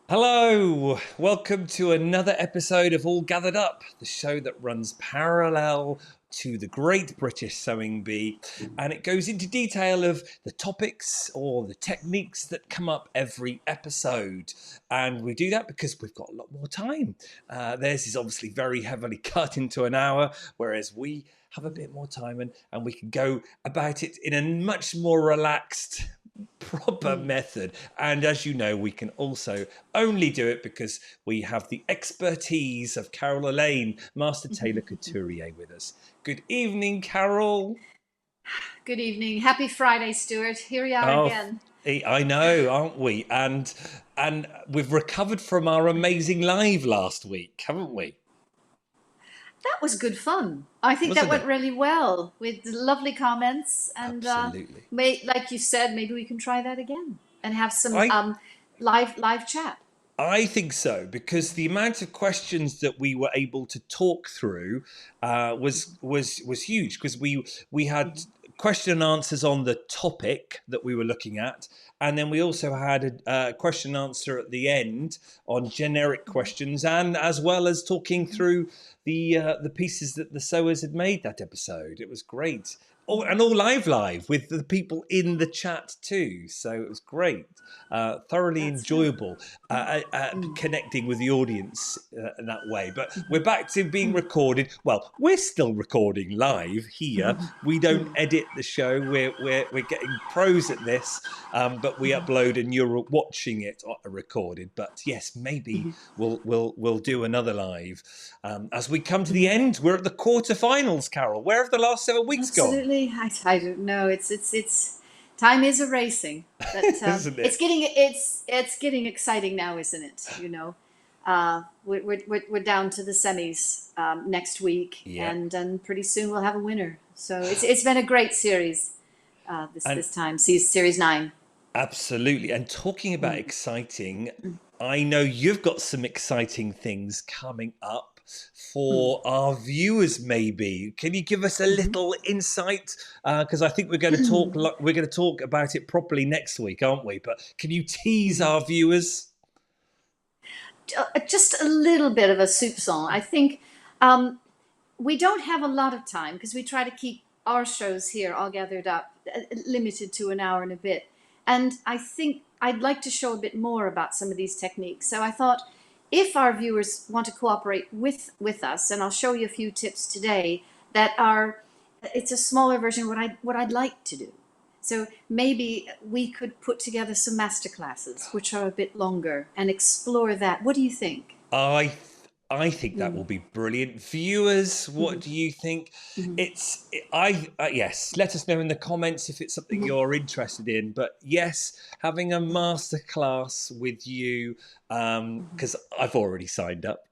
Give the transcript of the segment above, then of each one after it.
Hello, welcome to another episode of All Gathered Up, the show that runs parallel to the Great British Sewing Bee, and it goes into detail of the topics or the techniques that come up every episode. And we do that because we've got a lot more time. Theirs is obviously very heavily cut into an hour, whereas we have a bit more time and we can go about it in a much more relaxed, proper method. And as you know, we can also only do it because we have the expertise of Carol Alayne, Master Tailor Couturier, with us. Good evening, Carol. Good evening. Happy Friday, Stuart. Here we are again. I know, aren't we? And we've recovered from our amazing live last week, haven't we? That was good fun. I think that went really well with lovely comments. And absolutely. Like you said, maybe we can try that again and have some live chat. I think so, because the amount of questions that we were able to talk through was huge, because we had question and answers on the topic that we were looking at, and then we also had a question and answer at the end on generic questions, and as well as talking through the pieces that the sewers had made that episode. It was great. And all live with the people in the chat too. So it was great. Thoroughly enjoyable connecting with the audience in that way. But we're back to being recorded. Well, we're still recording live here. We don't edit the show. We're getting pros at this, but we upload and you're watching it recorded. But yes, maybe we'll do another live. As we come to the end, we're at the quarterfinals, Carol. Where have the last 7 weeks gone? Absolutely. I don't know. It's time is erasing, but Isn't it? it's getting exciting now, isn't it? You know, we're down to the semis next week, and pretty soon we'll have a winner. So it's been a great series this time, series 9. Absolutely. And talking about exciting, I know you've got some exciting things coming up for our viewers. Maybe can you give us a little insight, because I think we're going to talk about it properly next week, aren't we? But can you tease our viewers? Just a little bit of a soupçon. I think we don't have a lot of time because we try to keep our shows here All Gathered Up limited to an hour and a bit, and I think I'd like to show a bit more about some of these techniques. So I thought, if our viewers want to cooperate with us, and I'll show you a few tips today that it's a smaller version of what I'd like to do. So maybe we could put together some masterclasses, which are a bit longer, and explore that. What do you think? I think that will be brilliant. Viewers, what do you think? Yes, let us know in the comments if it's something you're interested in. But yes, having a masterclass with you, because I've already signed up,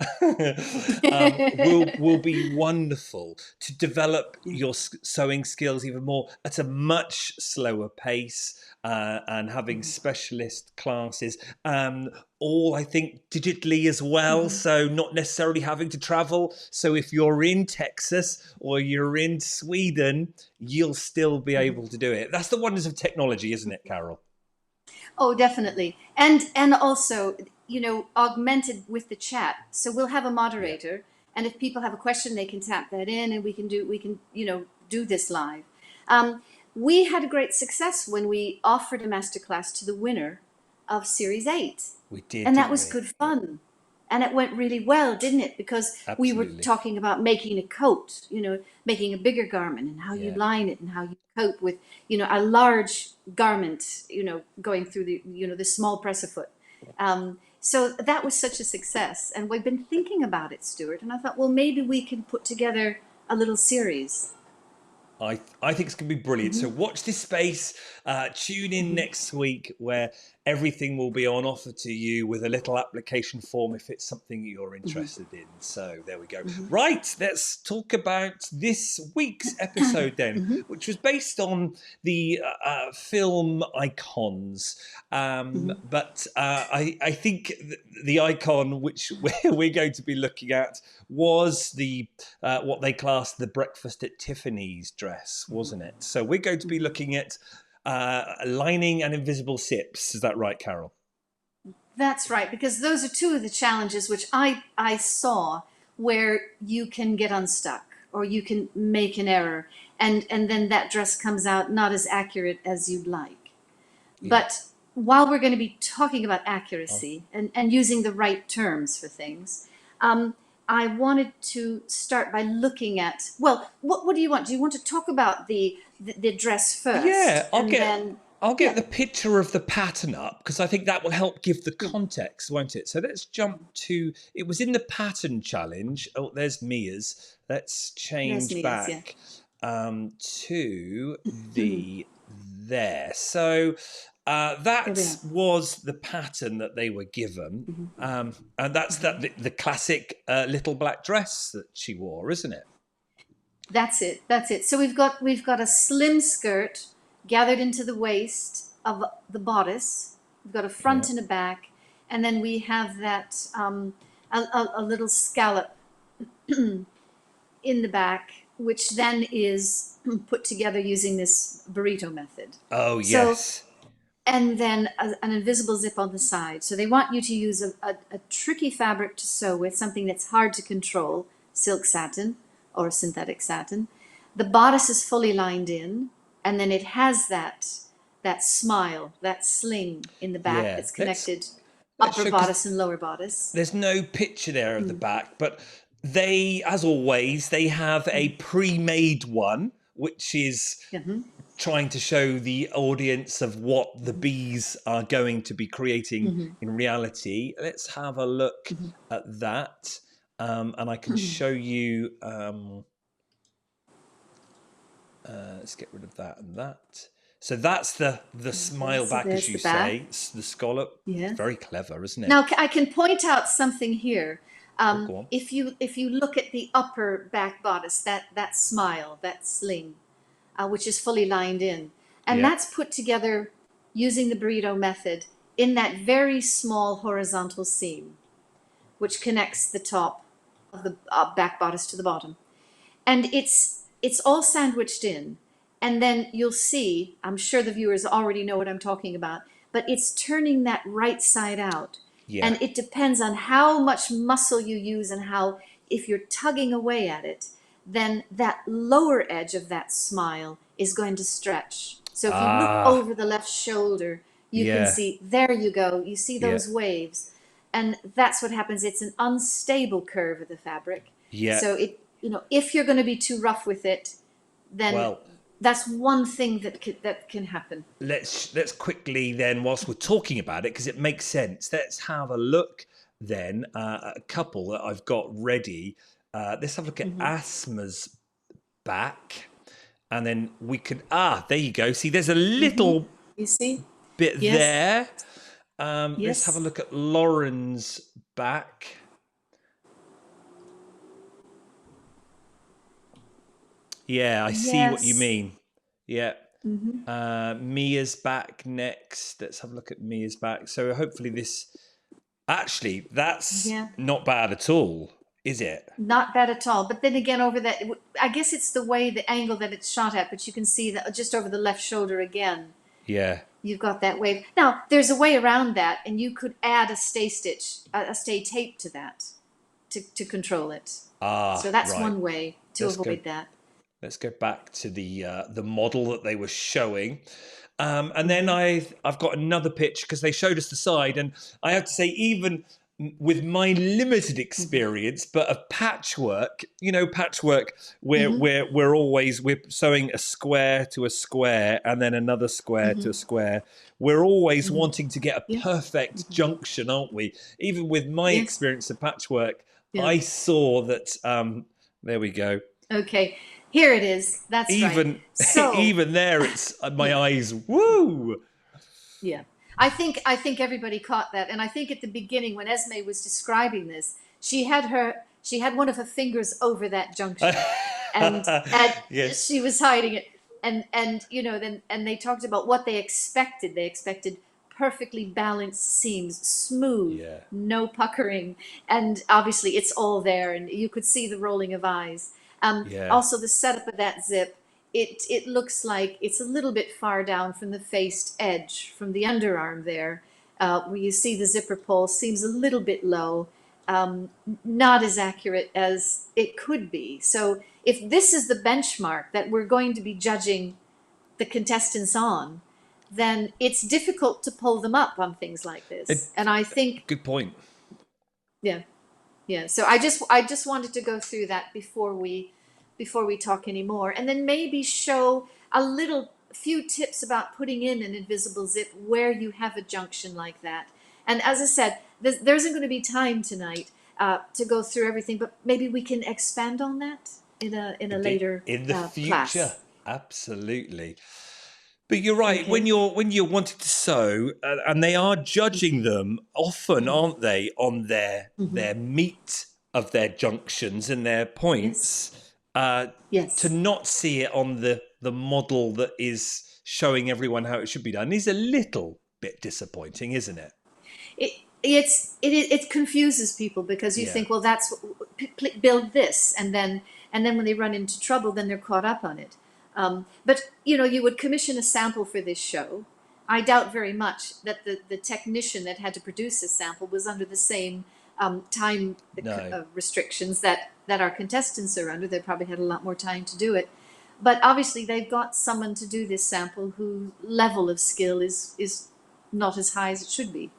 will be wonderful to develop your sewing skills even more at a much slower pace, and having specialist classes, all I think digitally as well, so not necessarily having to travel. So if you're in Texas or you're in Sweden, you'll still be able to do it. That's the wonders of technology, isn't it, Carol? Oh, definitely. And also, augmented with the chat. So we'll have a moderator, and if people have a question, they can tap that in, and we can do this live. We had a great success when we offered a masterclass to the winner of Series 8. We did, and that was good fun. And it went really well, didn't it? Because we were talking about making a coat, making a bigger garment, and how you line it, and how you cope with, a large garment, going through the small press of foot. So that was such a success. And we've been thinking about it, Stuart. And I thought, well, maybe we can put together a little series. I think it's going to be brilliant. So watch this space. Tune in next week, where everything will be on offer to you with a little application form if it's something you're interested in. So there we go. Right, let's talk about this week's episode then, which was based on the film icons. But I think the icon which we're going to be looking at was the what they classed the breakfast at Tiffany's dress, wasn't it? So we're going to be looking at lining and invisible zips. Is that right, Carol? That's right, because those are two of the challenges which I saw where you can get unstuck or you can make an error, and then that dress comes out not as accurate as you'd like. Yeah. But while we're going to be talking about accuracy and using the right terms for things, I wanted to start by looking at, well, what do you want? Do you want to talk about the dress first? Yeah, I'll get Yeah. the picture of the pattern up because I think that will help give the context, won't it? So let's jump to, it was in the pattern challenge. Oh, there's Mia's. Let's change Mia's, back to the there. So that was the pattern that they were given. And that's the classic little black dress that she wore, isn't it? That's it. That's it. So we've got a slim skirt gathered into the waist of the bodice. We've got a front and a back, and then we have that a little scallop in the back, which then is put together using this burrito method. Oh, yes. So, and then an invisible zip on the side. So they want you to use a tricky fabric to sew with, something that's hard to control, silk satin or synthetic satin. The bodice is fully lined in, and then it has that smile, that sling in the back that's connected upper bodice and lower bodice. There's no picture there of the back, but they, as always, they have a pre-made one, which is trying to show the audience of what the bees are going to be creating in reality. Let's have a look at that. And I can show you, let's get rid of that and that. So that's the smile back, as you say, the scallop. Yeah. Very clever, isn't it? Now, I can point out something here. If you look at the upper back bodice, that smile, that sling, which is fully lined in, and that's put together using the burrito method in that very small horizontal seam, which connects the top of the back bodice to the bottom, and it's all sandwiched in. And then you'll see, I'm sure the viewers already know what I'm talking about, but it's turning that right side out. Yeah. And it depends on how much muscle you use and how, if you're tugging away at it, then that lower edge of that smile is going to stretch. So if you look over the left shoulder, you can see, there you go, you see those waves. And that's what happens. It's an unstable curve of the fabric. Yeah. So if you're going to be too rough with it, then that's one thing that can happen. Let's quickly then, whilst we're talking about it, because it makes sense, let's have a look then at a couple that I've got ready. Let's have a look at Asma's back, and then we could there you go. See, there's a little you see bit there. Let's have a look at Lauren's back. Yeah, I see what you mean. Yeah. Mia's back next. Let's have a look at Mia's back. So hopefully that's not bad at all, is it? Not bad at all. But then again, over that, I guess it's the angle that it's shot at, but you can see that just over the left shoulder again. Yeah. You've got that wave. Now, there's a way around that, and you could add a stay stitch, a stay tape to that to control it. So that's one way to avoid that. Let's go back to the model that they were showing. And then I've got another picture because they showed us the side. And I have to say, even with my limited experience, but of patchwork, we're sewing a square to a square and then another square to a square. We're always wanting to get a perfect junction, aren't we? Even with my experience of patchwork, I saw that, there we go. Okay. Here it is. That's right. So, even there, it's my eyes. Woo! Yeah, I think everybody caught that, and I think at the beginning when Esme was describing this, she had one of her fingers over that junction, and Yes. she was hiding it, and you know then and they talked about what they expected. They expected perfectly balanced seams, smooth, Yeah. no puckering, and obviously it's all there, and you could see the rolling of eyes. Yeah. Also, the setup of that zip, it looks like it's a little bit far down from the faced edge, from the underarm there, where you see the zipper pull seems a little bit low, not as accurate as it could be. So if this is the benchmark that we're going to be judging the contestants on, then it's difficult to pull them up on things like this. And I think, Good point. yeah, yeah. So I just wanted to go through that before we talk anymore, and then maybe show a little few tips about putting in an invisible zip where you have a junction like that. And as I said, there isn't going to be time tonight to go through everything, but maybe we can expand on that in a later In the future, class. absolutely. But you're right. Okay. When you're wanting to sew, and they are judging them often, aren't they, on their meat of their junctions and their Yes. points, to Yes. not see it on the model that is showing everyone how it should be done is a little bit disappointing, isn't it? It confuses people because you Yeah. think, well, that's build this, and then when they run into trouble, then they're caught up on it. But you know, you would commission a sample for this show. I doubt very much that the technician that had to produce this sample was under the same time No. restrictions that our contestants are under. They probably had a lot more time to do it. But obviously, they've got someone to do this sample whose level of skill is not as high as it should be.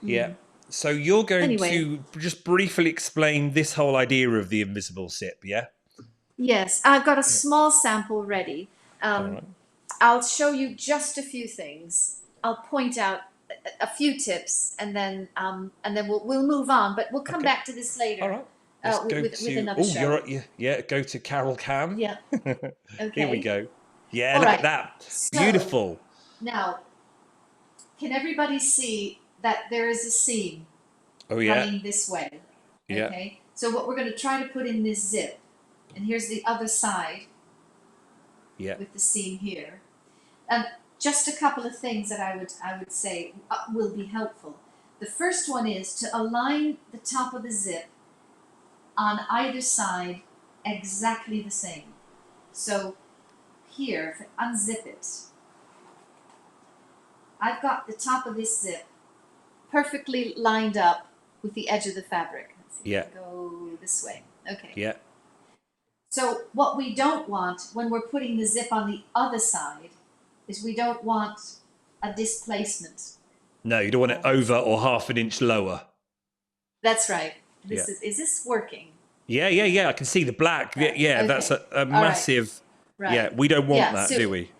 Yeah. So you're going Anyway, to just briefly explain this whole idea of the invisible sip, yeah? yes, I've got a small sample ready. All Um, right. I'll show you just a few things. I'll point out a few tips, and then we'll move on. But we'll come Okay. back to this All later right. Let's go with to. another Oh, show. yeah. Go to Carol Cam. Yeah. Here we Okay. go. Yeah, All look at right. that. So Beautiful. now, can everybody see that there is a seam Oh yeah. running this way? Yeah. Okay. So what we're going to try to put in this zip, and here's the other side Yeah. with the seam here. Just a couple of things that I would say will be helpful. The first one is to align the top of the zip on either side exactly the same. So here, if I unzip it, I've got the top of this zip perfectly lined up with the edge of the fabric. Let's see, Yeah. go this way. Okay. Yeah. So what we don't want when we're putting the zip on the other side is we don't want a displacement. No, you don't want it over or half an inch lower. That's right. Yeah. Is this working? Yeah. I can see the black. Yeah, yeah. That's Okay. a All right. massive. Right. Yeah, we don't want Yeah, that, so do we?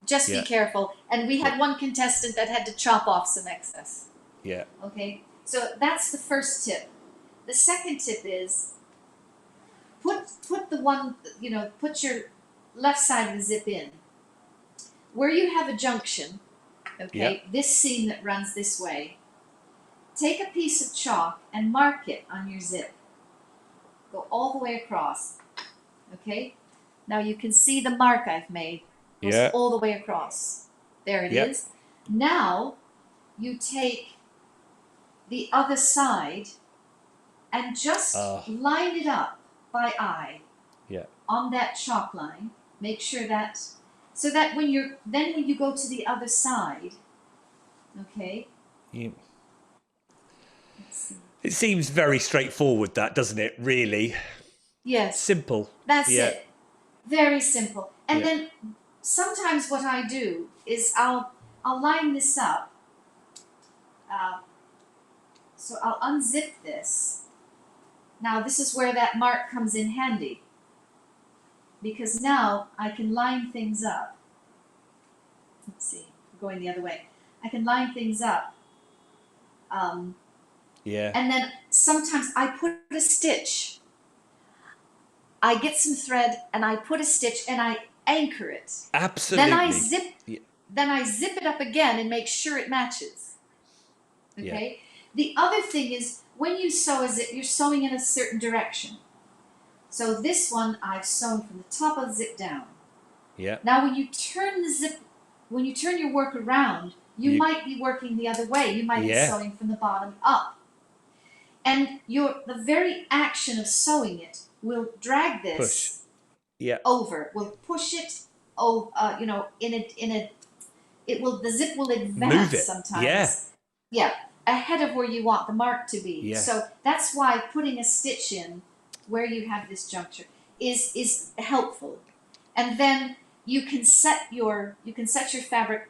just be Yeah. careful. And we had one contestant that had to chop off some excess. Yeah. Okay. So that's the first tip. The second tip is put the one, you know, put your left side of the zip in. Where you have a junction, okay, this seam that runs this way, take a piece of chalk and mark it on your zip. Go all the way across. Okay? Now you can see the mark I've made. Goes Yeah. all the way across. There it is. Now you take the other side and just line it up by eye on that chalk line. Make sure that so that when you go to the other side, okay. Yeah. Let's see. It seems very straightforward, that, doesn't it? Really Yes, simple. that's Yeah. it. Very simple. And Yeah. then sometimes what I do is I'll line this up. So I'll unzip this. Now this is where that mark comes in handy, because now I can line things up. Let's see, going the other way. I can line things up. Yeah. And then sometimes I put a stitch. I get some thread and I put a stitch and I anchor it. Absolutely. Then I zip. then I zip it up again and make sure it matches. Okay. Yeah. The other thing is when you sew a zip, you're sewing in a certain direction. So this one I've sewn from the top of the zip down. Yeah. Now when you turn the zip, when you turn your work around, you might be working the other way. You might be sewing from the bottom up. And the very action of sewing it will drag this over, will push it over, the zip will Move advance it. Yeah. sometimes. Yeah, ahead of where you want the mark to be. Yeah. So that's why putting a stitch in where you have this juncture is helpful. And then you can set your fabric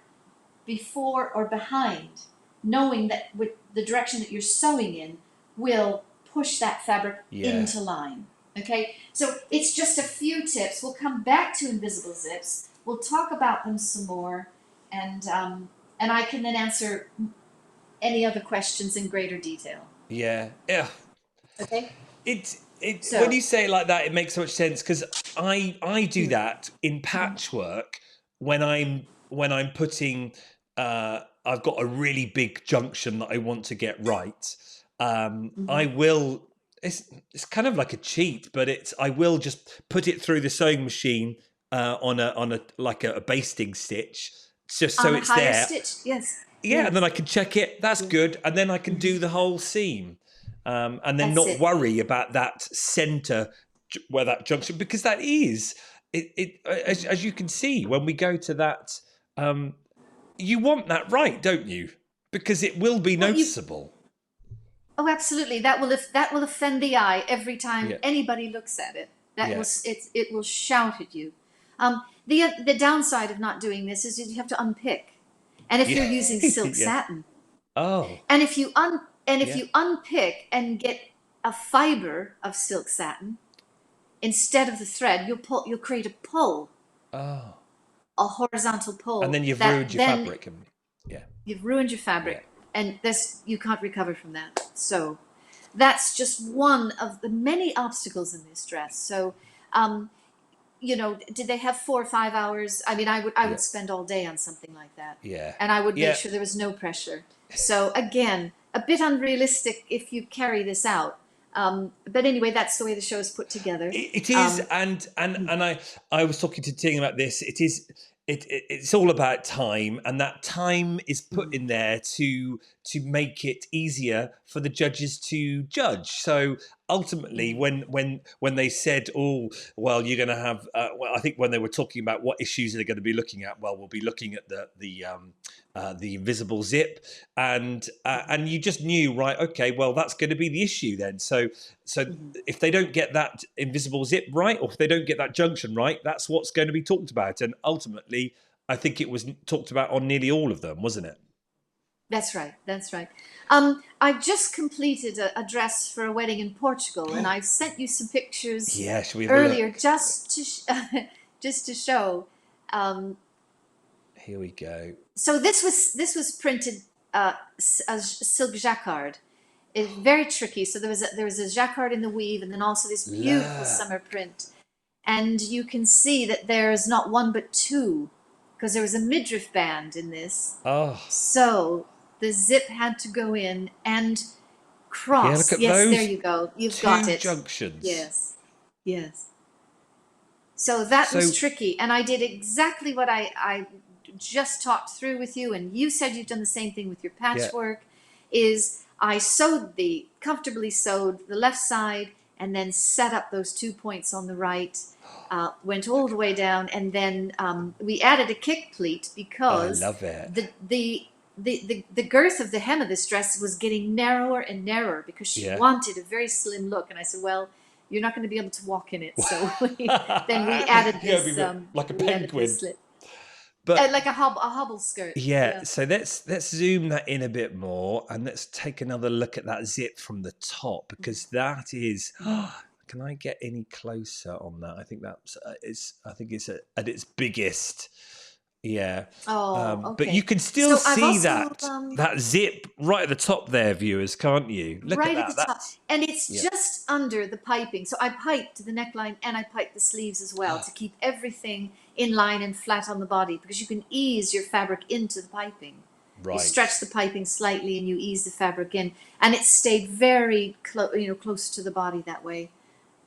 before or behind, knowing that with the direction that you're sewing in will push that fabric into line. Okay, so it's just a few tips. We'll come back to invisible zips. We'll talk about them some more, and I can then answer any other questions in greater detail. Yeah. Okay. So, When you say it like that, it makes so much sense, because I do that in patchwork when I'm putting. I've got a really big junction that I want to get right. I will. It's kind of like a cheat, but I will just put it through the sewing machine on a like a basting stitch, just so it's higher there. stitch, yes. Yeah, yes. and then I can check it. That's good, and then I can do the whole seam, and then not worry about that center where that junction, because that is it. As you can see when we go to that, you want that right, don't you? Because it will be noticeable. Oh, absolutely. That will offend the eye every time anybody looks at it. It will shout at you. The downside of not doing this is you have to unpick, and if you're using silk satin, and if you unpick and get a fiber of silk satin instead of the thread, you'll create a pull. A horizontal pull, and then you've ruined your fabric. You've ruined your fabric, and you can't recover from that. So that's just one of the many obstacles in this dress. So, did they have 4 or 5 hours? I mean, I would spend all day on something like that. Yeah. And I would make sure there was no pressure. So again, a bit unrealistic if you carry this out. But anyway, that's the way the show is put together. It is, and I was talking to Ting about this. It is. It's all about time, and that time is put in there to make it easier for the judges to judge. So ultimately, when they said, "Oh, well, you're going to have," I think when they were talking about what issues they're going to be looking at, well, we'll be looking at the invisible zip, and you just knew, right? Okay, well, that's going to be the issue then. So if they don't get that invisible zip right, or if they don't get that junction right, that's what's going to be talked about. And ultimately, I think it was talked about on nearly all of them, wasn't it? That's right. That's right. I've just completed a dress for a wedding in Portugal, and I've sent you some pictures earlier just to show. Here we go. So this was printed as silk jacquard. It's very tricky. So there was a jacquard in the weave, and then also this beautiful summer print. And you can see that there's not one but two, because there was a midriff band in this. So the zip had to go in and cross. Yeah, look at those. There you go. You've got it. Junctions. Yes. So that was tricky, and I did exactly what I just talked through with you, and you said you've done the same thing with your patchwork. Is I comfortably sewed the left side, and then set up those 2 points on the right, went all the way down, and then we added a kick pleat because I love it. The girth of the hem of this dress was getting narrower and narrower because she wanted a very slim look, and I said, well, you're not going to be able to walk in it, so then we added this like a penguin. But like a hobble skirt. Yeah. So let's zoom that in a bit more, and let's take another look at that zip from the top, because that is. Can I get any closer on that? I think that's it's at its biggest. Yeah. Okay. But you can still see that zip right at the top there, viewers, can't you? Look right at the top, and it's just under the piping. So I piped the neckline and I piped the sleeves as well to keep everything in line and flat on the body, because you can ease your fabric into the piping. You Right. stretch the piping slightly and you ease the fabric in, and it stayed very close to the body that way.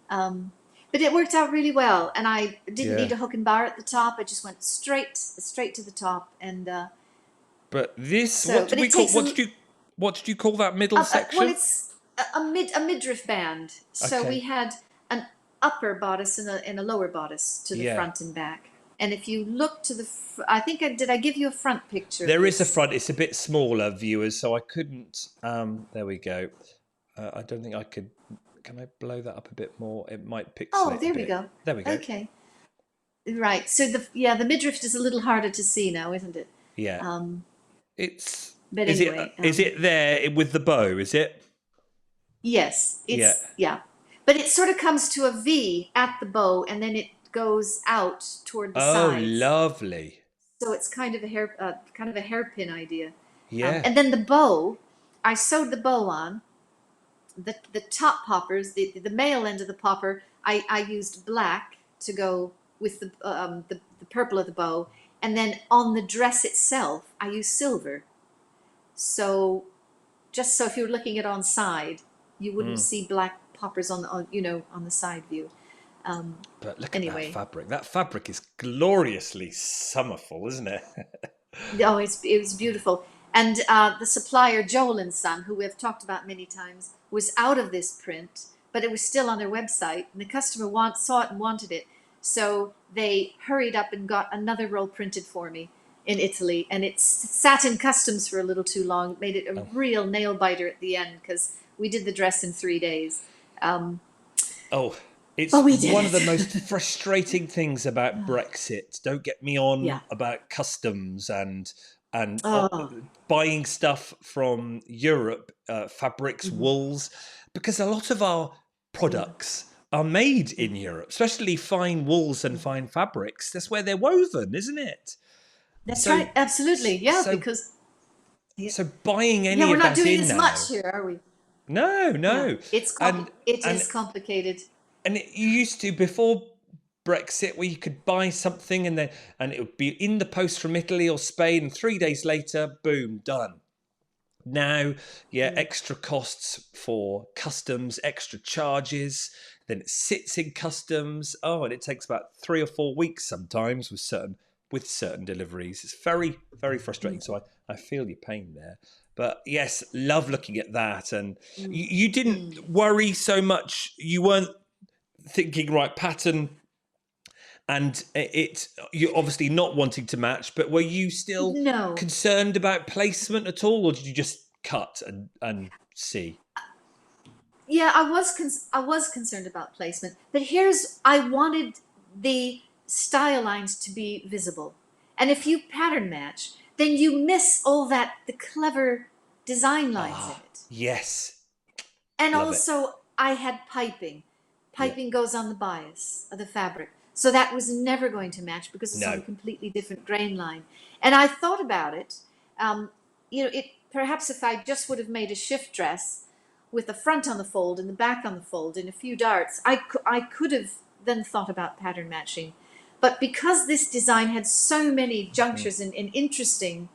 But it worked out really well, and I didn't Yeah. need a hook and bar at the top. I just went straight to the top, and But this, so. what do But we it call? takes What did you call that middle well, section? it's a midriff band. So we Okay. had an upper bodice and a lower bodice to the Yeah. front and back. And if you look to the, I think did I give you a front picture of There is a this? front. It's a bit smaller, viewers, so I couldn't. There we go. I don't think I could. Can I blow that up a bit more? It might Oh, pixelate a there we bit. go. There we go. Okay, right. So the midriff is a little harder to see now, isn't it? Yeah. Um, It's. but Is it? anyway, Is it there with the bow? Is it? yes, Yeah. yeah. But it sort of comes to a V at the bow, and then it goes out toward the Oh, sides. lovely. So it's kind of a hairpin idea. Yeah. And then the bow, I sewed the bow on. The top poppers, the male end of the popper, I used black to go with the purple of the bow, and then on the dress itself, I used silver. So just so if you were looking at on side, you wouldn't see black poppers on the side view. But look at that Anyway, fabric. That fabric is gloriously summerful, isn't it? oh, it was beautiful. And the supplier, Joel and Son, who we have talked about many times, was out of this print, but it was still on their website. And the customer saw it and wanted it. So they hurried up and got another roll printed for me in Italy. And it sat in customs for a little too long, made it a real nail biter at the end, because we did the dress in 3 days. Oh, it's But we did one of the it. most frustrating things about Brexit. Don't get me on Yeah. about customs and Oh, buying stuff from Europe, fabrics, wools, because a lot of our products are made in Europe, especially fine wools and fine fabrics. That's where they're woven, isn't it? that's So, right. Absolutely. Yeah, so, because so buying yeah, any we're of not that doing in as now? much here, are we? No, Yeah, no, and it and is complicated. and it used to before Brexit, where you could buy something and it would be in the post from Italy or Spain, and 3 days later, boom, done. Now, yeah, extra costs for customs, extra charges. Then it sits in customs. Oh, and it takes about 3 or 4 weeks sometimes with certain deliveries. It's very, very frustrating. So I feel your pain there. But yes, love looking at that. And you didn't worry so much. You weren't thinking, right, pattern, and you're obviously not wanting to match, but were you still No. concerned about placement at all, or did you just cut and see? Yeah, I was concerned about placement, but I wanted the style lines to be visible. And if you pattern match, then you miss all the clever design lines in it. Yes, And love it. also, I had piping. Yeah, Piping goes on the bias of the fabric. So that was never going to match because it's on a no, completely different grain line. And I thought about it. It perhaps if I just would have made a shift dress with the front on the fold and the back on the fold in a few darts, I could have then thought about pattern matching. But because this design had so many junctures and interesting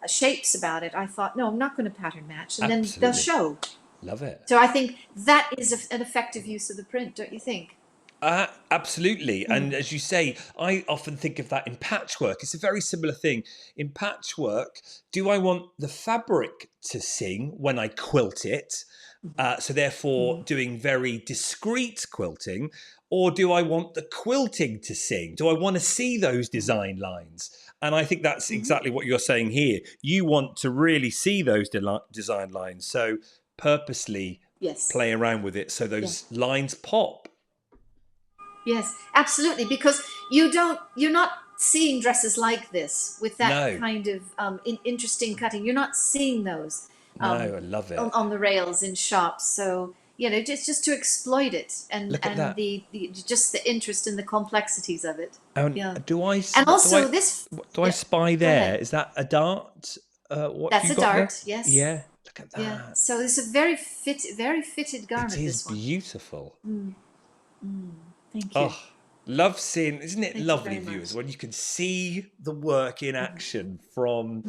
shapes about it, I thought, no, I'm not going to pattern match. And then they'll absolutely, show. love it. So I think that is an effective use of the print, don't you think? Absolutely. And as you say, I often think of that in patchwork. It's a very similar thing. In patchwork, do I want the fabric to sing when I quilt it? So therefore doing very discreet quilting, or do I want the quilting to sing? Do I want to see those design lines? And I think that's exactly what you're saying here. You want to really see those design lines. So purposely Yes. play around with it so Yeah. those lines pop. Yes, absolutely. Because you're not seeing dresses like this with that No, kind of interesting cutting. You're not seeing those no, um, I love on, it. on the rails in shops. So just to exploit it and Look at that. the just the interest and the complexities of it. And Yeah. do I And what do I also this. what do I Yeah. spy Go there? ahead. Is that a dart? What have That's you a got there? dart. Yes. Yeah, look at Yeah. that. So it's a very fitted It garment. is This one. beautiful. Thank you. Oh, Love seeing, isn't it Thank you lovely, very much. viewers, when you can see the work in action from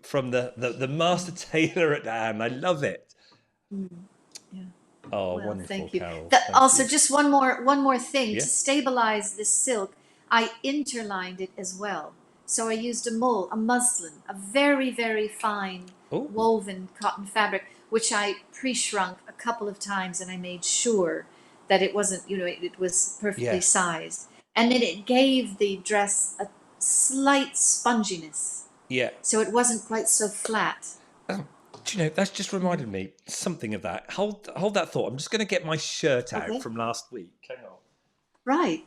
the master tailor at hand. I love it. Yeah. Oh, Well, wonderful, thank you. Carol. That, Thank also, you. just one more thing Yeah. to stabilize this silk. I interlined it as well. So I used a muslin, a very, very fine Oh, woven cotton fabric, which I pre-shrunk a couple of times, and I made sure that it wasn't, it was perfectly yeah. sized. And then it gave the dress a slight sponginess, Yeah. so it wasn't quite so flat. Oh, do you know, that's just reminded me something of that. Hold that thought. I'm just going to get my shirt out Okay, from last week. Hang on. right.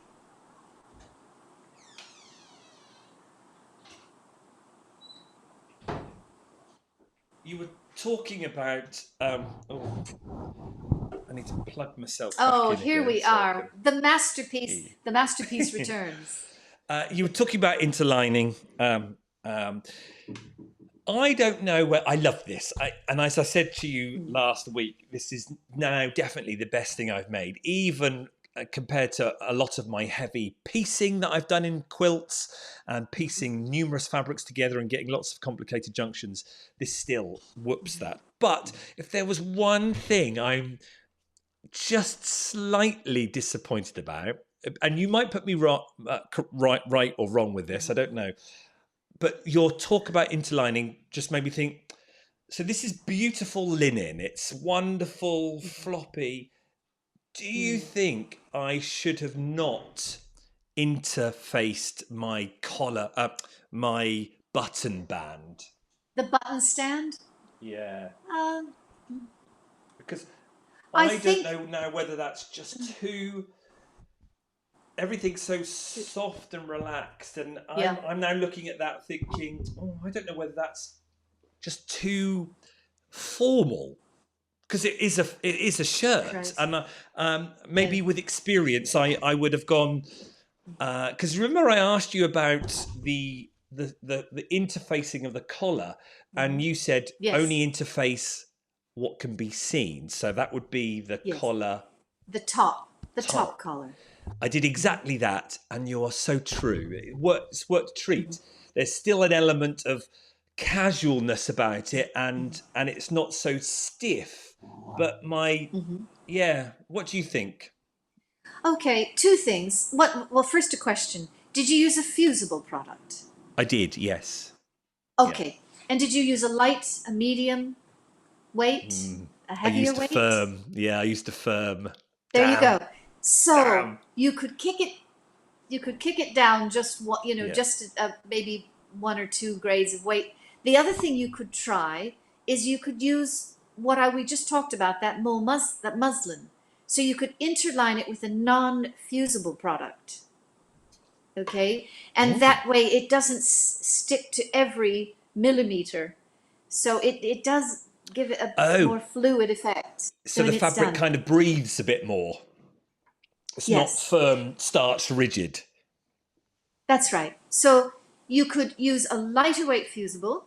You were talking about. Oh, I need to plug myself back Oh, in here again we so I can are. The hear masterpiece. you. The masterpiece returns. You were talking about interlining. Um, I don't know where I love this. And as I said to you last week, this is now definitely the best thing I've made, even compared to a lot of my heavy piecing that I've done in quilts and piecing numerous fabrics together and getting lots of complicated junctions. This still whoops that. But if there was one thing I'm just slightly disappointed about, and you might put me right or wrong with this, I don't know. But your talk about interlining just made me think. So this is beautiful linen. It's wonderful, floppy. Do you think I should have not interfaced my collar, my button band? The button stand. Yeah, Um, because I I don't think know now whether that's just too. Everything's so soft and relaxed, and I'm yeah, I'm now looking at that thinking, oh, I don't know whether that's just too formal because it is a shirt, right. and Yeah. maybe with experience, I would have gone because remember I asked you about the interfacing of the collar, and you said Yes. only interface what can be seen, so that would be the Yes. collar The top. The top top. collar. I did exactly that, and you are so true. It's worked a treat. There's still an element of casualness about it, and it's not so stiff. But yeah, what do you think? Okay, two things. What? Well, first a question. Did you use a fusible product? I did, yes, yeah. Okay. And did you use a light, a medium weight, a I heavier used a weight? firm, yeah, I used a firm. There you Damn, go. So damn. you could kick it down just what Yeah, just maybe one or two grades of weight. The other thing you could try is you could use we just talked about, that muslin. So you could interline it with a non-fusible product, okay, and that way it doesn't stick to every millimeter. So it does give it a oh, more fluid effect so the when it's fabric done. kind of breathes a bit more. It's not Yes. firm, starch, rigid. That's right. So you could use a lighter weight fusible,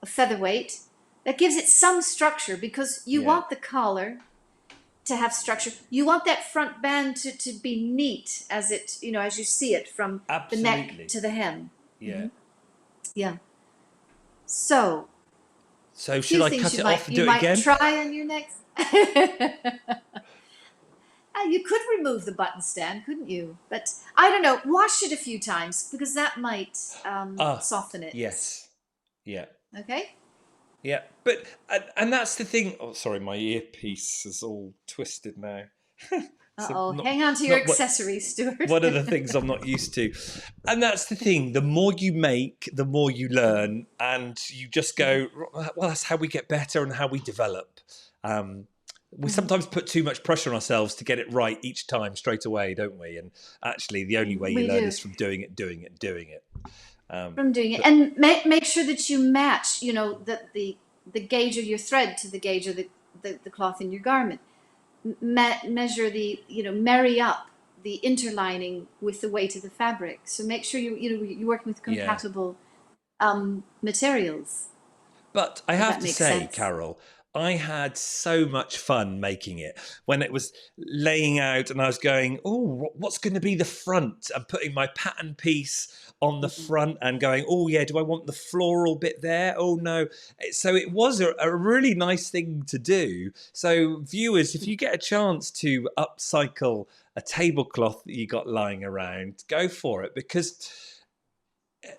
a featherweight, that gives it some structure because you Yeah, want the collar to have structure. You want that front band to be neat as you see it from the neck absolutely. to the hem. Yeah. Yeah. So, So should few I things cut you it might off and you do it might again? try on your next. You could remove the button stand, couldn't you? But I don't know. Wash it a few times because that might Ah, soften it. yes. Yeah. Okay. Yeah. But and that's the thing. Oh, sorry, my earpiece is all twisted now. So Uh-oh. not Hang on to your not what accessories, Stuart. one of the things I'm not used to. And that's the thing. The more you make, the more you learn, and you just go, well, that's how we get better and how we develop. We sometimes put too much pressure on ourselves to get it right each time straight away, don't we? And actually, the only way you We learn do. is from doing it, doing it, doing it. From doing it, But and make sure that you match, the gauge of your thread to the gauge of the cloth in your garment. Measure marry up the interlining with the weight of the fabric. So make sure you're working with yeah. compatible materials, But I if have that to makes say, sense. Carol, I had so much fun making it when it was laying out and I was going, oh, what's going to be the front? And putting my pattern piece on the Mhm. front and going, oh, yeah, do I want the floral bit there? Oh, no. So it was a really nice thing to do. So, viewers, if you get a chance to upcycle a tablecloth that you got lying around, go for it, because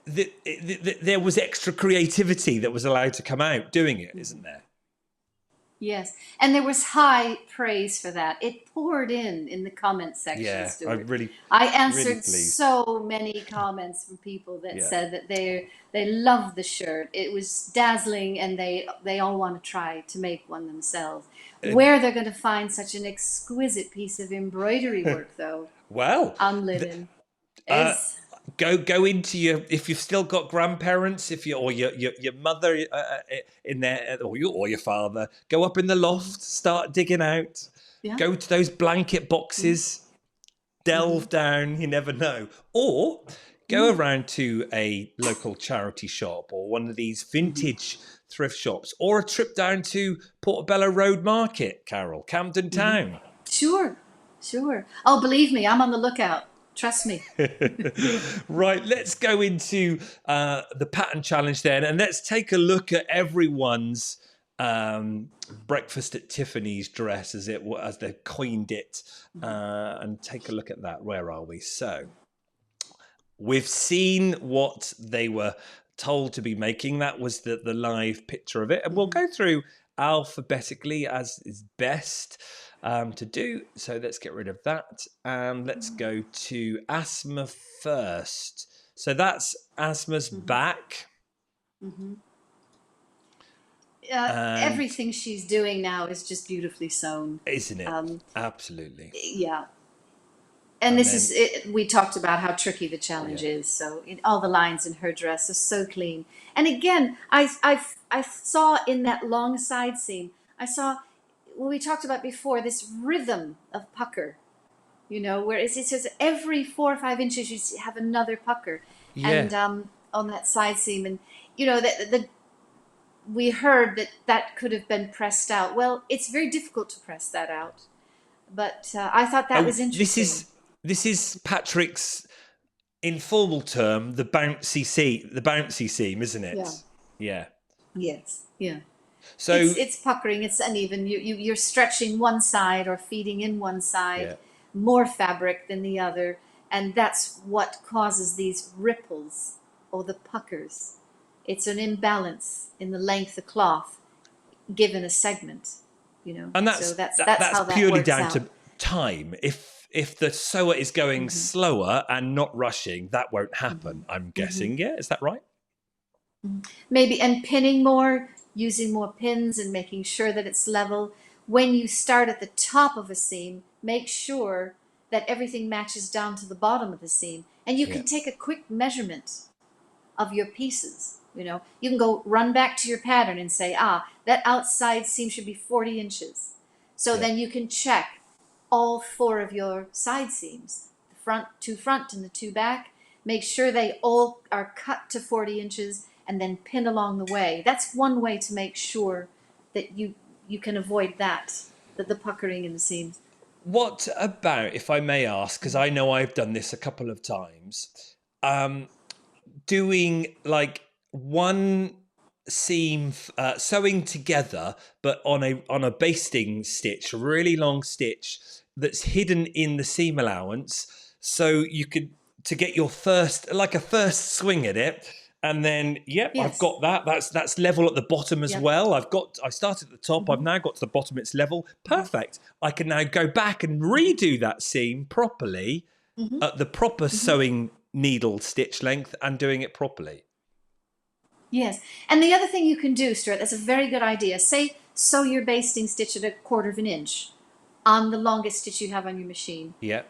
there was extra creativity that was allowed to come out doing it, isn't there? Yes, and there was high praise for that. It poured in the comment section, Yeah, I'm Stuart. really, I really answered pleased. so many comments from people that Yeah. said that they loved the shirt. It was dazzling, and they all want to try to make one themselves. Where they're going to find such an exquisite piece of embroidery work, though, Well, on th- linen, uh, is go into your, if you've still got grandparents, if you, or your mother in there, or your father, go up in the mhm, loft, start digging out, yeah. go to those blanket boxes, Mm-hmm. delve down. You never know, or go Mm-hmm. around to a local charity shop or one of these Mm-hmm. vintage thrift shops, or a trip down to Portobello Road Market, Carol, Camden Mm-hmm. Town. Sure, sure. Oh, believe me, I'm on the lookout. Trust me. Right, let's go into the pattern challenge then, and let's take a look at everyone's breakfast at Tiffany's dress, as they coined it, and take a look at that. Where are we? So we've seen what they were told to be making. That was the live picture of it, and we'll Mm-hmm. go through alphabetically as is best to do. So let's get rid of that and let's go to Asthma first. So that's Asthma's Mm-hmm. back, Mm-hmm. and Everything she's doing now is just beautifully sewn. isn't it? Um, Absolutely. yeah, and And this is then, it. We talked about how tricky the challenge yeah, is. So all the lines in her dress are so clean. And again, I saw in that long side seam, I saw what we talked about before, this rhythm of pucker. Where it says every 4 or 5 inches you have another pucker, yeah. and on that side seam, and that we heard that could have been pressed out. Well, it's very difficult to press that out, but I thought that Oh, was this interesting. is this is Patrick's informal term, the bouncy seam, isn't Yeah. it? Yeah. Yes. Yeah. It's So it's puckering. It's uneven. You're stretching one side or feeding in one side yeah. more fabric than the other, and that's what causes these ripples or the puckers. It's an imbalance in the length of cloth given a segment. And So that's that's that, that's that's how that purely works down out. to time. If the sewer is going Hmm. slower and not rushing, that won't Hmm. happen. I'm Hmm. guessing. Yeah, is that right? Maybe, and pinning more, using more pins and making sure that it's level. When you start at the top of a seam, make sure that everything matches down to the bottom of the seam. And you Yeah, can take a quick measurement of your pieces. You can go run back to your pattern and say, that outside seam should be 40 inches. So yeah. then you can check all four of your side seams, the front, two front and the two back. Make sure they all are cut to 40 inches and then pin along the way. That's one way to make sure that you can avoid that the puckering in the seams. What about, if I may ask, because I know I've done this a couple of times, um, doing like one seam sewing together, but on a basting stitch, a really long stitch that's hidden in the seam allowance, so you could to get your first swing at it. And then, yep, I've Yes. got that. That's level at the bottom as Yep. well. I started at the top. I've Mm-hmm. now got to the bottom. It's level. Mm-hmm. Perfect. I can now go back and Mm-hmm. redo that seam properly Mm-hmm. at the proper Mm-hmm. sewing needle stitch length and doing it properly. Yes. And the other thing you can do, Stuart, that's a very good idea. Say, sew your basting stitch at 1/4 of an inch on the longest stitch you have on your machine. Yeah,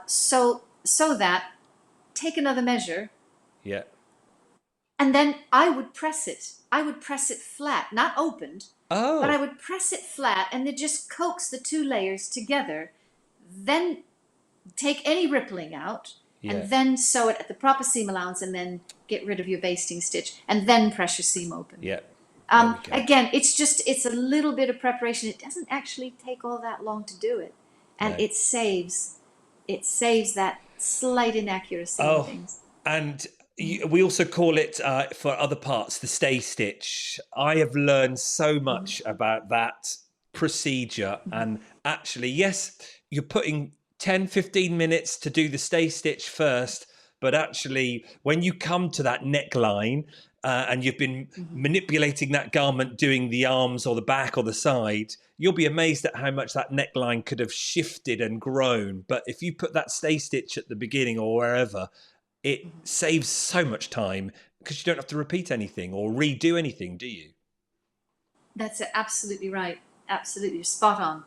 So that, take another measure, yeah. and then I would press it. I would press it flat, not opened, but I Oh, would press it flat and then just coax the two layers together. Then take any rippling out yeah. and then sew it at the proper seam allowance and then get rid of your basting stitch and then press your seam open. Yeah. There we go. Again, it's a little bit of preparation. It doesn't actually take all that long to do it, and No. it saves that slight inaccuracy in Oh, things. and we also call it for other parts the stay stitch. I have learned so much about that procedure. And actually, yes, you're putting 10, 15 minutes to do the stay stitch first. But actually, when you come to that neckline and you've been manipulating that garment, doing the arms or the back or the side, you'll be amazed at how much that neckline could have shifted and grown. But if you put that stay stitch at the beginning or wherever, it saves so much time because you don't have to repeat anything or redo anything, do you? That's absolutely right. Absolutely, you're spot on.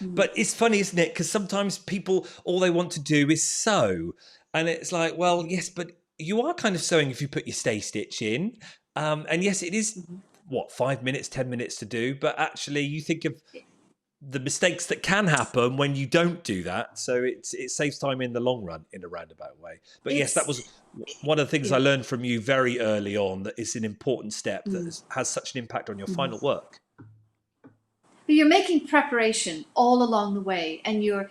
But it's funny, isn't it? Because sometimes people, all they want to do is sew. And it's like, well, yes, but you are kind of sewing if you put your stay stitch in. And yes, it is, what, 5 minutes, 10 minutes to do. But actually, you think of the mistakes that can happen when you don't do that. So it saves time in the long run in a roundabout way. But yes, that It's was one of the things I yeah. learned from you very early on, that it's an important step that has such an impact on your final work. But you're making preparation all along the way, and you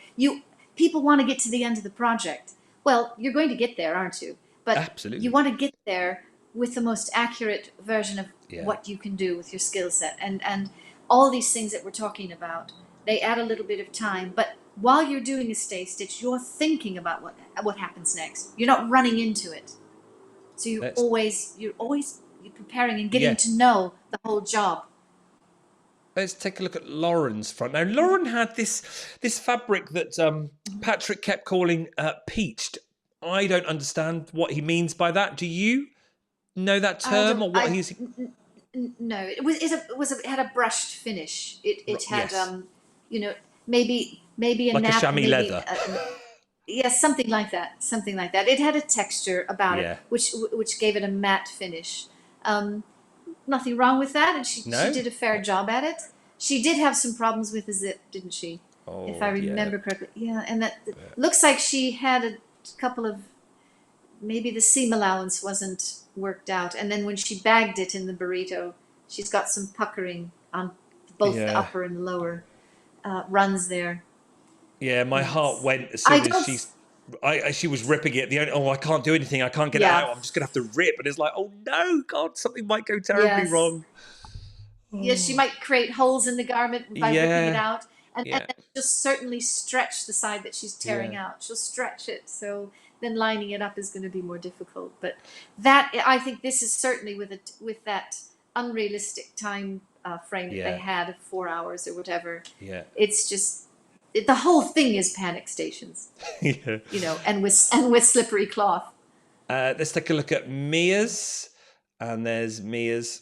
people want to get to the end of the project. Well, you're going to get there, aren't you? But you Absolutely. want to get there with the most accurate version of Yeah. what you can do with your skill set, and all these things that we're talking about. They add a little bit of time, but while you're doing a stay stitch, you're thinking about what happens next. You're not running into it, so Let's, you're always you're preparing and getting yeah. to know the whole job. Let's take a look at Lauren's front. Now, Lauren had this fabric that Patrick kept calling peached. I don't understand what he means by that. Do you know that I term don't. or what I he's... No, it had a brushed finish. It had Yes, you know, maybe a like a nap, chamois leather. yeah, something like that, something like that. It had a texture about it, Yeah. which gave it a matte finish. Um, Nothing wrong with that, and she No? did a fair job at it. She did have some problems with the zip, didn't she? If I Oh, yeah. remember correctly, yeah. And that looks like she had a couple of, maybe the seam allowance wasn't worked out, and then when she bagged it in the burrito, she's got some puckering on both the Yeah. upper and the lower runs there. Yeah, my heart Yes, went as I soon as don't. she was ripping it. I can't do anything. I can't get it Yeah. out. I'm just going to have to rip. And it's like, oh no, God, something might go terribly Yes. wrong. Yes, she Oh, might create holes in the garment by ripping it yeah. out, and Yeah. she'll certainly stretch the side that she's tearing Yeah. out. She'll stretch it, so then lining it up is going to be more difficult. But that, I think, this is certainly with that unrealistic time frame that they Yeah. had of 4 hours or whatever. Yeah. It's just the whole thing is panic stations, Yeah. and with slippery cloth. Let's take a look at Mia's. And there's Mia's.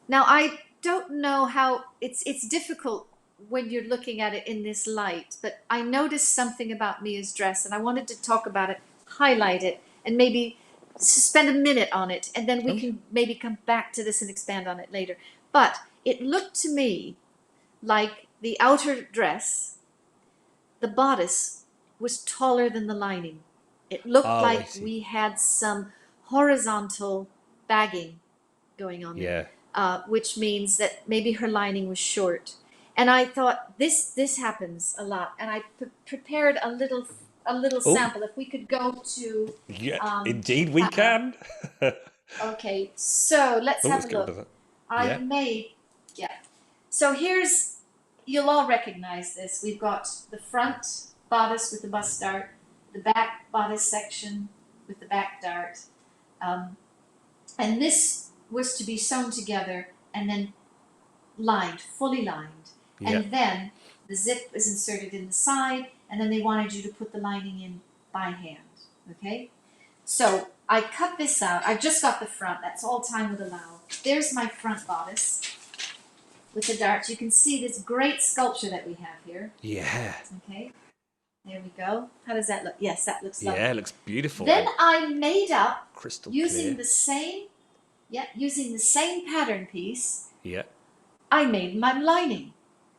Now, I don't know how it's difficult when you're looking at it in this light, but I noticed something about Mia's dress, and I wanted to talk about it, highlight it, and maybe spend a minute on it, and then we Oh, can maybe come back to this and expand on it later. But it looked to me like the outer dress, the bodice, was taller than the lining. It looked oh, I like see. we had some horizontal bagging going on there, Yeah. which means that maybe her lining was short. And I thought this happens a lot, and I prepared a little Oh, sample. If we could go to, yeah. um, Indeed, we can. okay, so let's Oh, have let's a get rid of look. that. I Yeah. made, yeah. So you'll all recognize this. We've got the front bodice with the bust dart, the back bodice section with the back dart, um, and this was to be sewn together and then lined, fully lined. Yeah. And then the zip is inserted in the side, and then they wanted you to put the lining in by hand. Okay? So I cut this out. I just got the front. That's all time would allow. There's my front bodice with the darts. You can see this great sculpture that we have here. Yeah. Okay? There we go. How does that look? Yes, that looks Yeah. It lovely. looks beautiful Then and I made up crystal using clear. the same, yeah, using the same pattern piece. Yeah. I made my lining.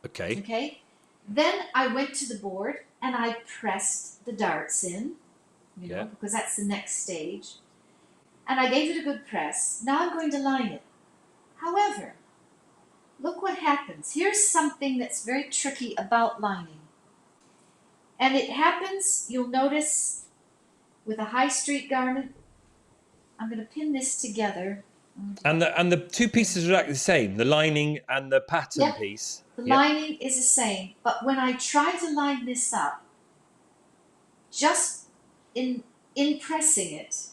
Okay. Okay. Then I went to the board and I pressed the darts in, Yeah. because that's the next stage. and I gave it a good press. Now I'm going to line it. However, look what happens. Here's something that's very tricky about lining. And it happens, you'll notice, with a high street garment. I'm going to pin this together. And the two pieces are exactly the same, the lining and the pattern Yep, piece. the Yep. lining is the same. But when I try to line this up, just in pressing it,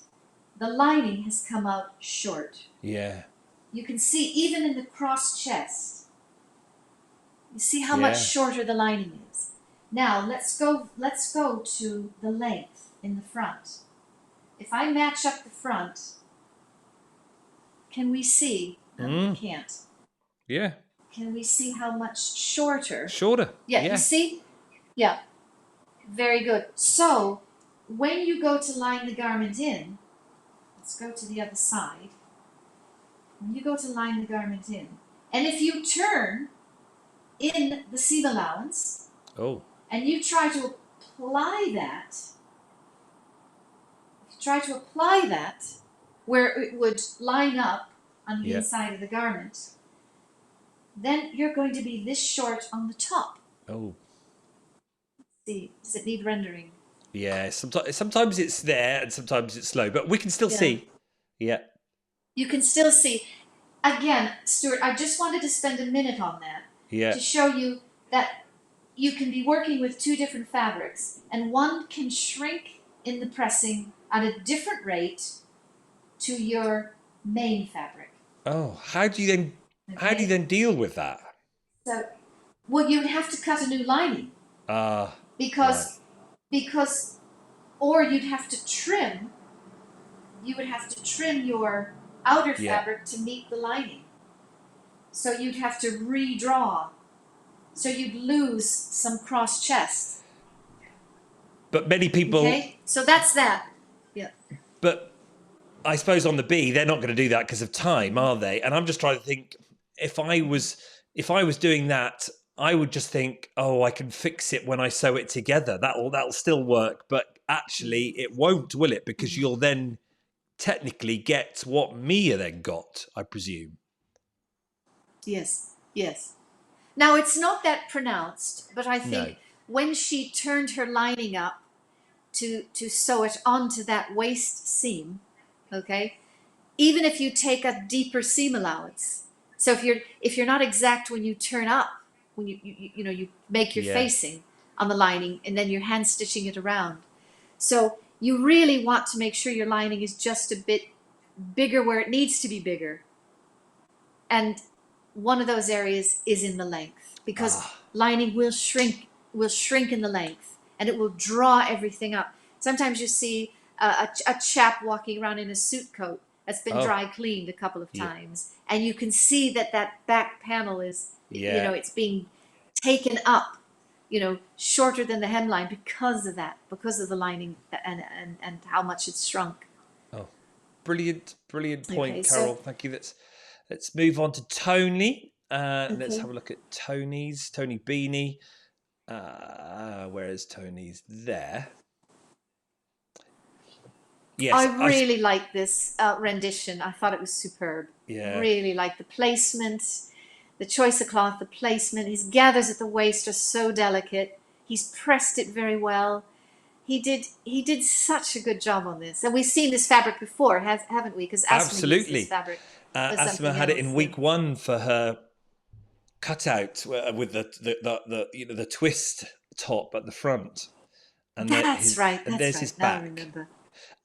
the lining has come out short. Yeah. You can see even in the cross chest, you see how Yeah. much shorter the lining is. Now let's go to the length in the front. If I match up the front, can we see? No, we can't. Yeah. Can we see how much shorter? Shorter. Yeah, Yeah. you see? Yeah. Very good. So when you go to line the garment in, let's go to the other side. When you go to line the garment in, and if you turn in the seam allowance, and you try to apply that, where it would line up on the inside of the garment, then you're going to be this short on the top. Oh. See, does it need rendering? Yeah, sometimes it's there and sometimes it's slow, but we can still see. Yeah. You can still see. Again, Stuart, I just wanted to spend a minute on that to show you that you can be working with two different fabrics, and one can shrink in the pressing at a different rate to your main fabric. Oh, how do you then deal with that? So, well, you'd have to cut a new lining. Because or you'd have to trim. You would have to trim your outer fabric to meet the lining. So you'd have to redraw. So you'd lose some cross chest. But many people. Okay, so that's that. Yeah. But I suppose on the B, they're not going to do that because of time, are they? And I'm just trying to think, if I was doing that, I would just think, oh, I can fix it when I sew it together. That'll still work. But actually, it won't, will it? Because you'll then technically get what Mia then got, I presume. Yes, yes. Now, it's not that pronounced, but I think when she turned her lining up to sew it onto that waist seam, okay, even if you take a deeper seam allowance, so if you're not exact when you turn up, when you make your facing on the lining and then you're hand stitching it around, so you really want to make sure your lining is just a bit bigger where it needs to be bigger, and one of those areas is in the length, because lining will shrink in the length and it will draw everything up. Sometimes you see a chap walking around in a suit coat that's been dry cleaned a couple of times, and you can see that back panel is it's being taken up shorter than the hemline because of the lining and how much it's shrunk. Brilliant point, Carol. Thank you. Let's move on to Tony. Let's have a look at Tony Beanie. Where is Tony's? There. Yes, I really like this rendition. I thought it was superb. Yeah. Really like the placement, the choice of cloth, the placement. His gathers at the waist are so delicate. He's pressed it very well. He did such a good job on this. And we've seen this fabric before, haven't we? Because Asma used this fabric. Asma had it in week 1 for her cutout with the twist top at the front. And that's right. And there's his back. Now I remember.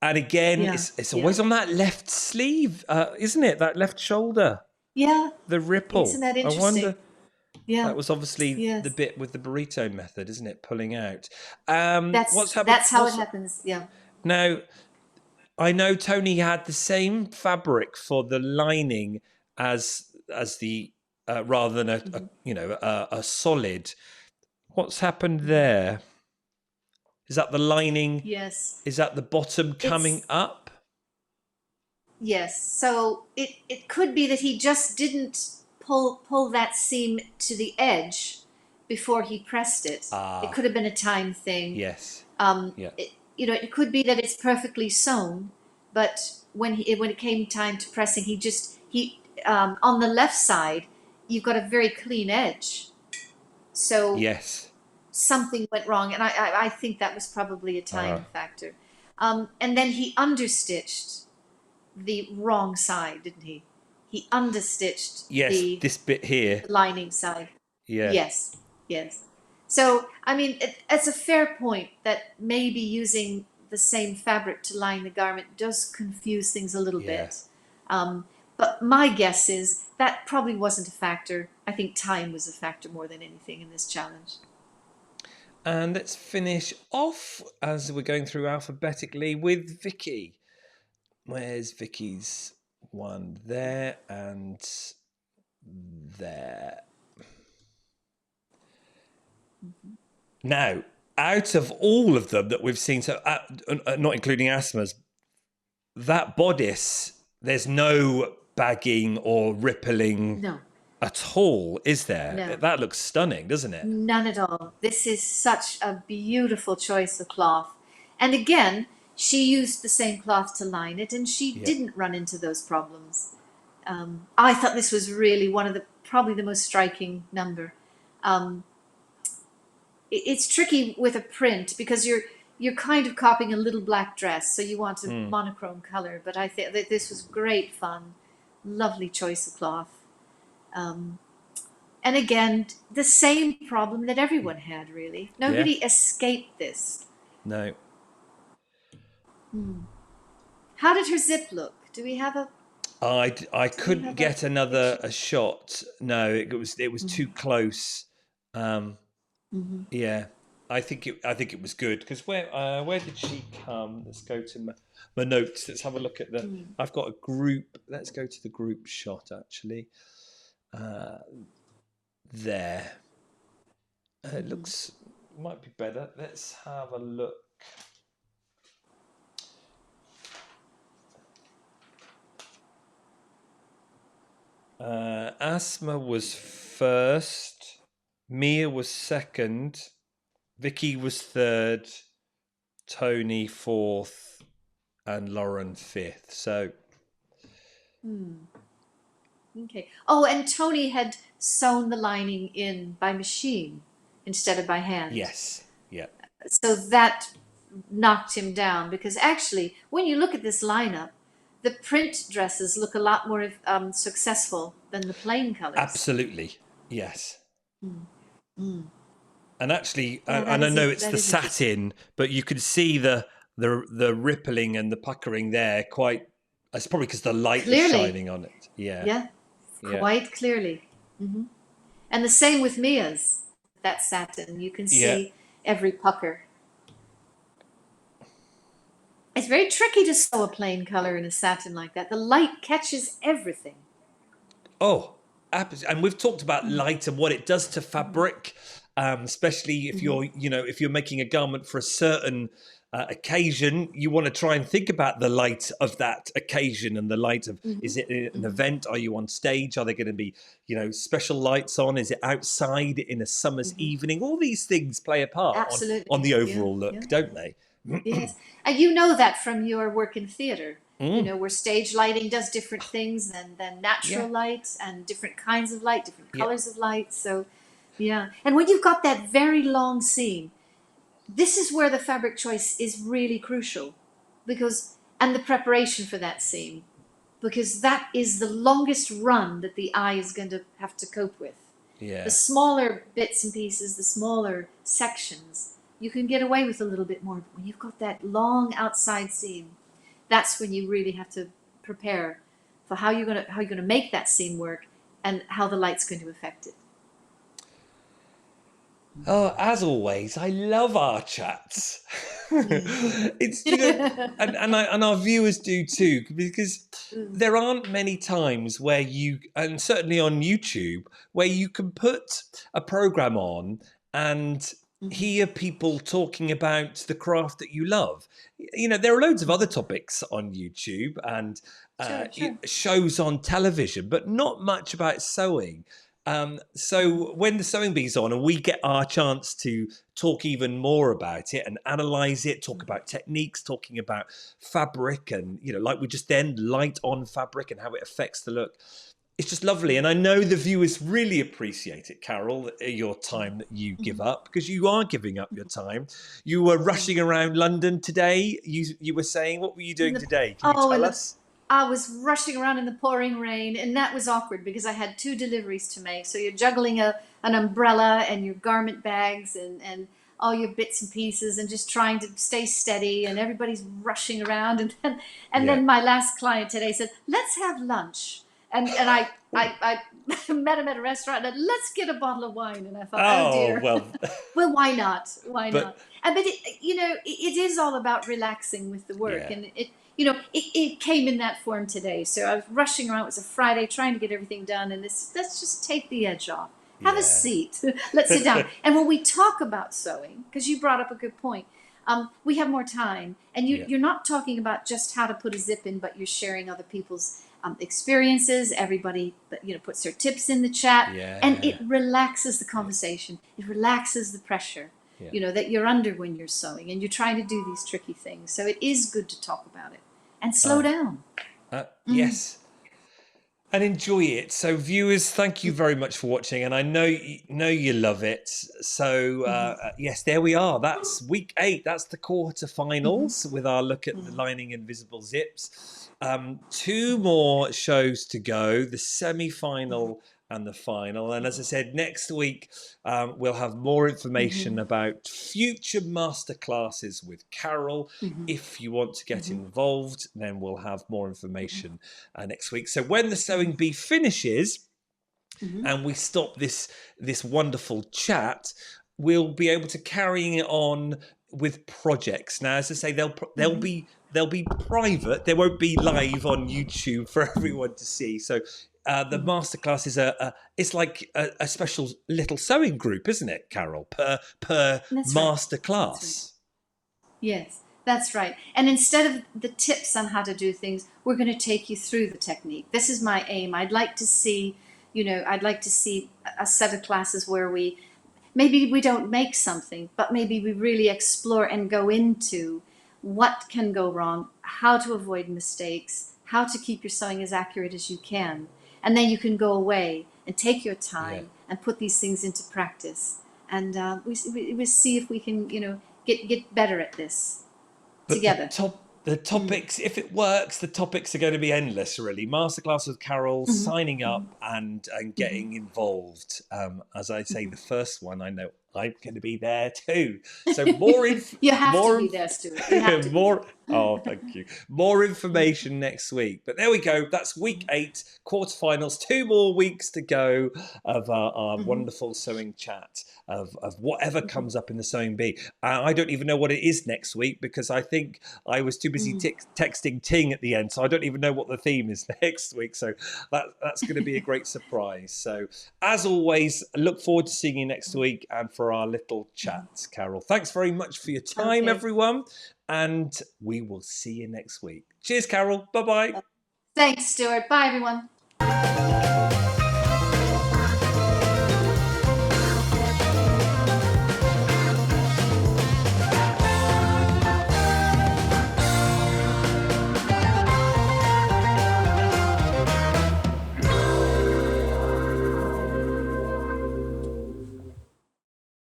And again, it's always on that left sleeve, isn't it? That left shoulder. Yeah. The ripple. Isn't that interesting? I wonder. Yeah. That was obviously the bit with the burrito method, isn't it? Pulling out. That's how it happens. Yeah. Now, I know Tony had the same fabric for the lining as the rather than a solid. What's happened there? Is that the lining? Yes. Is that the bottom coming up? Yes. So it could be that he just didn't pull that seam to the edge before he pressed it. It could have been a time thing. Yes. It could be that it's perfectly sewn, but when it came time to pressing, he on the left side, you've got a very clean edge. So Yes. something went wrong, and I think that was probably a time factor. And then he understitched the wrong side, didn't he? He understitched Yes, this bit here. the lining side. Yeah. Yes, yes. So, I mean, it's a fair point that maybe using the same fabric to line the garment does confuse things a little Yeah. bit. But my guess is that probably wasn't a factor. I think time was a factor more than anything in this challenge. And let's finish off as we're going through alphabetically with Vicky. Where's Vicky's one? There and there. Now, out of all of them that we've seen, so not including Asthma's, that bodice, there's no bagging or rippling at all, is there? No. That looks stunning, doesn't it? None at all. This is such a beautiful choice of cloth. And again, she used the same cloth to line it, and she didn't run into those problems. I thought this was really probably the most striking number. It's tricky with a print because you're kind of copying a little black dress, so you want a monochrome color. But I think that this was great fun, lovely choice of cloth. And again, the same problem that everyone had, really. Nobody escaped this. No. How did her zip look? Do we have a... I couldn't get a shot. No, it was too close. Yeah, I think it was good because where did she come? Let's go to my notes. Let's have a look at I've got a group. Let's go to the group shot actually. There. It might be better. Let's have a look. Asma was first, Mia was second, Vicky was third, Tony fourth, and Lauren fifth. So. Okay. Oh, and Tony had sewn the lining in by machine instead of by hand. Yes. Yeah. So that knocked him down because actually, when you look at this lineup, the print dresses look a lot more successful than the plain colors. Absolutely. Yes. And actually, and I know it's the satin, but you can see the rippling and the puckering there quite. It's probably because the light is shining on it. Yeah. Yeah. Quite clearly. And the same with Mia's, that satin. You can see every pucker. It's very tricky to sew a plain color in a satin like that. The light catches everything. Oh, absolutely. And we've talked about light and what it does to fabric, especially if you're making a garment for a certain occasion. You want to try and think about the light of that occasion and the light of, is it an event? Are you on stage? Are there going to be, special lights on? Is it outside in a summer's evening? All these things play a part on the overall look, don't they? Yes. And you know that from your work in theater, where stage lighting does different things than natural light and different kinds of light, different colors of light. So, yeah. And when you've got that very long seam, this is where the fabric choice is really crucial and the preparation for that seam, because that is the longest run that the eye is going to have to cope with. Yeah. The smaller bits and pieces, the smaller sections, you can get away with a little bit more. But when you've got that long outside seam, that's when you really have to prepare for how you're going to make that seam work and how the light's going to affect it. Oh, as always, I love our chats. It's and our viewers do too, because there aren't many times where and certainly on YouTube, where you can put a program on and hear people talking about the craft that you love. There are loads of other topics on YouTube and shows on television, but not much about sewing. So when the sewing bee's on and we get our chance to talk even more about it and analyze it, talk about techniques, talking about fabric and, like we just then light on fabric and how it affects the look. It's just lovely. And I know the viewers really appreciate it, Carol, your time that you give up, because you are giving up your time. You were rushing around London today. You were saying, what were you doing today? Can you tell us? I was rushing around in the pouring rain, and that was awkward because I had 2 deliveries to make. So you're juggling an umbrella and your garment bags and all your bits and pieces and just trying to stay steady, and everybody's rushing around. And then my last client today said, let's have lunch. And I met him at a restaurant and let's get a bottle of wine. And I thought, oh dear. Well, well, why not? Why not? But it is all about relaxing with the work, and it came in that form today. So I was rushing around. It was a Friday, trying to get everything done, and let's just take the edge off. Have a seat. Let's sit down. And when we talk about sewing, because you brought up a good point, we have more time, and you're not talking about just how to put a zip in, but you're sharing other people's experiences. Everybody puts their tips in the chat, and it relaxes the conversation. It relaxes the pressure that you're under when you're sewing and you're trying to do these tricky things. So it is good to talk about it and slow down. Yes, and enjoy it. So viewers, thank you very much for watching, and I know you love it. So yes, there we are. That's week 8. That's the quarterfinals with our look at the lining invisible zips. 2 more shows to go, the semi-final and the final. And as I said, next week we'll have more information about future masterclasses with Carol. If you want to get involved, then we'll have more information next week. So when the sewing bee finishes and we stop this wonderful chat, we'll be able to carry it on with projects. Now, as I say, they'll be private. They won't be live on YouTube for everyone to see. So the masterclass is it's like a special little sewing group, isn't it, Carol? Per masterclass. Yes, that's right. And instead of the tips on how to do things, we're going to take you through the technique. This is my aim. I'd like to see a set of classes where maybe we don't make something, but maybe we really explore and go into what can go wrong, how to avoid mistakes, how to keep your sewing as accurate as you can. And then you can go away and take your time and put these things into practice. And we see if we can, get better at this together. The topics, if it works, the topics are going to be endless, really. Masterclass with Carol, signing up and getting involved. As I say, the first one, I know I'm going to be there too. So more you have to be there, Stuart. Oh, thank you. More information next week. But there we go. That's week 8, quarterfinals. 2 more weeks to go of our wonderful sewing chat of whatever comes up in the sewing bee. I don't even know what it is next week because I think I was too busy texting Ting at the end. So I don't even know what the theme is next week. So that's going to be a great surprise. So as always, look forward to seeing you next week and for our little chat, Carol. Thanks very much for your time, everyone. And we will see you next week. Cheers, Carol. Bye-bye. Thanks, Stuart. Bye, everyone.